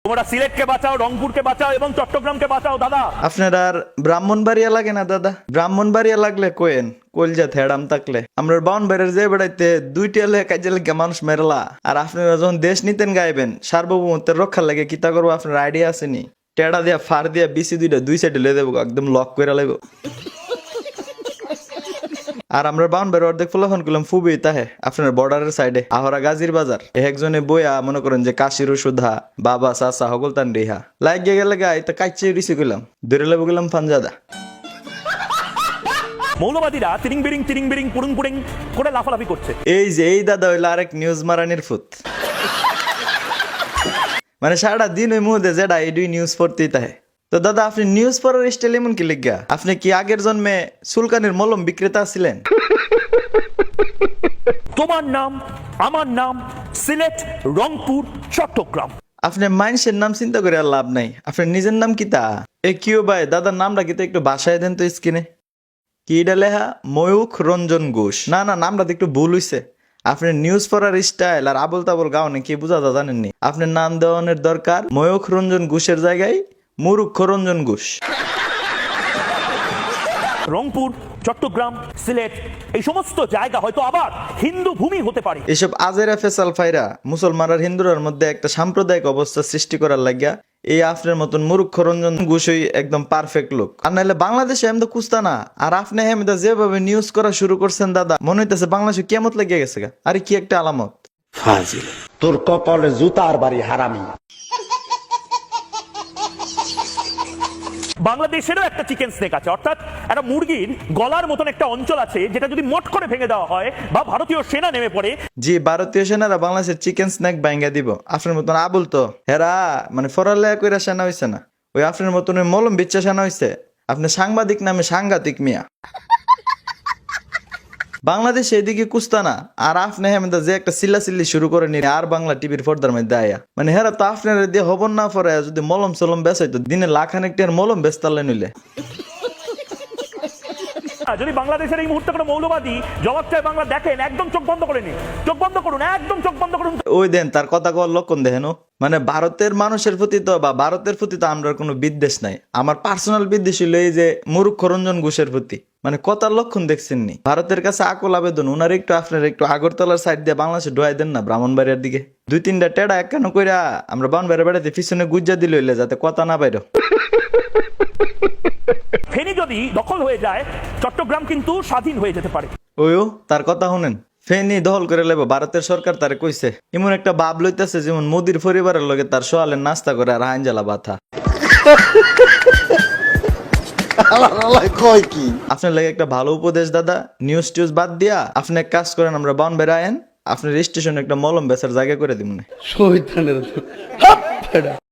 তোমরা সিলেটকে বাঁচাও, রংপুরকে বাঁচাও এবং চট্টগ্রামকে বাঁচাও দাদা। আপনার আর ব্রাহ্মণবাড়িয়া লাগে না দাদা? ব্রাহ্মণবাড়িয়া লাগলে কোয়েন কলজা থেড়াম থাকলে আমরা বাউনবাড়ির যে বেড়াইতে দুইটি এলে কাজে লেগে মানুষ মেরলা। আর আপনারা যখন দেশ নিতেন গাইবেন সার্বভৌমত্বের রক্ষার লাগে কিতা করবো আপনার আইডিয়া আসেনি? টেড়া দিয়া ফার দিয়া বিসি দুইটা দুই সাইডে লে দেবো, একদম লক করে লাইব। আর আমরা বাউনবাড়ি অর্ধেক ফলাফল করলাম ফুবি তাহে আপনার বর্ডারের সাইডে আহরা গাজীর বাজার একজনে বইয়া মনে করেন যে কাশির সুধা বাবা চাচা হগল তান রেহা লাগিয়ে গেলে গাই তা কাইচে রিসি করলাম ধরে লেবো গেলাম ফানজাদা। মৌলবাদীরা তিরিং বিরিং পুরুং পুরিং করে লাফালাফি করছে। এই যে এই দাদা হইলো আরেক নিউজ মারানির ফুত। মানে সারা দিন ওই মুহূর্তে যেটা এই দুই নিউজ পড়তেই তাহে। তো দাদা আপনি নিউজ পড়ার স্টাইল এমন কি লিখা? আপনি কি আগের জন্মে সুলকানির মলম বিক্রেতা ছিলেন? তোমার নাম আমার নাম সিলেট, রংপুর, চট্টগ্রাম। আপনি মানুষের নাম চিন্তা করে আর লাভ নাই, আপনার নিজের নাম কি তা? এ কিও ভাই দাদার নামটা কি তো একটু বাসায় দেন তো স্ক্রিনে। কি এটা লেখা? ময়ূখ রঞ্জন ঘোষ। না না, নামটা তো একটু ভুল হইছে। আপনার নিউজ পড়ার স্টাইল আর আবল তাবল গাওনে কি বুঝা জানেননি? আপনার নাম দেওয়ানোর দরকার ময়ূখ রঞ্জন ঘোষের জায়গায় মুরুক্ষ রঞ্জন ঘোষ। রংপুর, চট্টগ্রাম, সিলেট এই সমস্ত জায়গা হয়তো আবার হিন্দু ভূমি হতে পারে। এসব আজেরা ফেসাল ফাইরা মুসলমান আর হিন্দুরার মধ্যে একটা সাম্প্রদায়িক অবস্থা সৃষ্টি করার লাগিয়া এই আপনার মতন মুরুক্ষ রঞ্জন ঘোষই একদম পারফেক্ট লোক। আর নাহলে বাংলাদেশে এমন কুস্তা না। আর আপনি হেমদা যেভাবে নিউজ করা শুরু করছেন দাদা, মনে হইতেছে বাংলাদেশে কেমত লেগে গেছে গা। আরে কি একটা আলামত। ফাজিল তোর কপালে জুতার বাড়ি হারামি। বাংলাদেশেরও একটা চিকেন স্নেক আছে, অর্থাৎ একটা মুরগির গলার মতন একটা অঞ্চল আছে যেটা যদি মট করে ভেঙে দেওয়া হয় বা ভারতীয় সেনা নেমে পড়ে। জি, ভারতীয় সেনারা বাংলাদেশের চিকেন স্ন্যাক ভাঙ্গা দিব। আপনার মতন আবুল তো হেরা মানে ফরালেয়া কইরা সেনা হইছে না, ওই আপনার মতন ওই মলম বিচ্ছা সেনা হইছে। আপনি সাংবাদিক নামে সাংঘাতিক মিয়া। বাংলাদেশ এদিকে কুস্তা না, আর আপনি হেমদা যে একটা চিল্লাচিল্লি শুরু করে নি আর বাংলা টিভির পর্দার মধ্যে আয়া। মানে হেরা তো আপনার দিয়ে হবন না পরে যদি মলম সলম বেচাইতো দিনে লাখানেক টাকার মলম বেচতালে নিলে। যদি বাংলাদেশের এই মুহূর্তে কোনো মৌলবাদী জবাব চায় বাংলা দেখেন, একদম চোখ বন্ধ করে নিন, চোখ বন্ধ করুন, একদম চোখ বন্ধ করুন। ওই দেন তার কথা কওয়ার লক্ষণ দেখেন। মানে ভারতের মানুষের প্রতি তো বা ভারতের প্রতি তো আমরা কোনো বিদ্বেষ নাই। আমার পার্সোনাল বিদ্বেষ হইল এই যে মুরুক্ষ রঞ্জন ঘোষের প্রতি। মানে কথার লক্ষণ দেখছেন নি? ভারতের কাছে আকুল আবেদন, ওনার একটু আপনার একটু আগরতলার সাইড দিয়ে বাংলাদেশে ঢোয়াই দেন না, ব্রাহ্মণবাড়িয়ার দিকে 2-3টা টেড়া একখানো কইরা আমরা বাউনবাড়িয়া বেড়াতে পিছনে গুজ্জা দিল হইলে যাতে কথা না বাইর। ফেনী যদি দখল হয়ে যায় চট্টগ্রাম কিন্তু স্বাধীন হয়ে যেতে পারে। ওইও তার কথা শুনেন, ফেনী দখল করে লেব ভারতের সরকার তারে কইছে। এমন একটা ভাব লইতেছে যেমন মোদির পরিবারের লগে তার সোয়ালের নাস্তা করে আর হাইনজালা বাথা। আপনার লাগে একটা ভালো উপদেশ দাদা, নিউজ টিউজ বাদ দিয়া আপনি এক কাজ করেন, আমরা বাউনবাড়িয়া আয়েন, আপনার স্টেশনে একটা মলম বেচার জায়গা করে দিব না।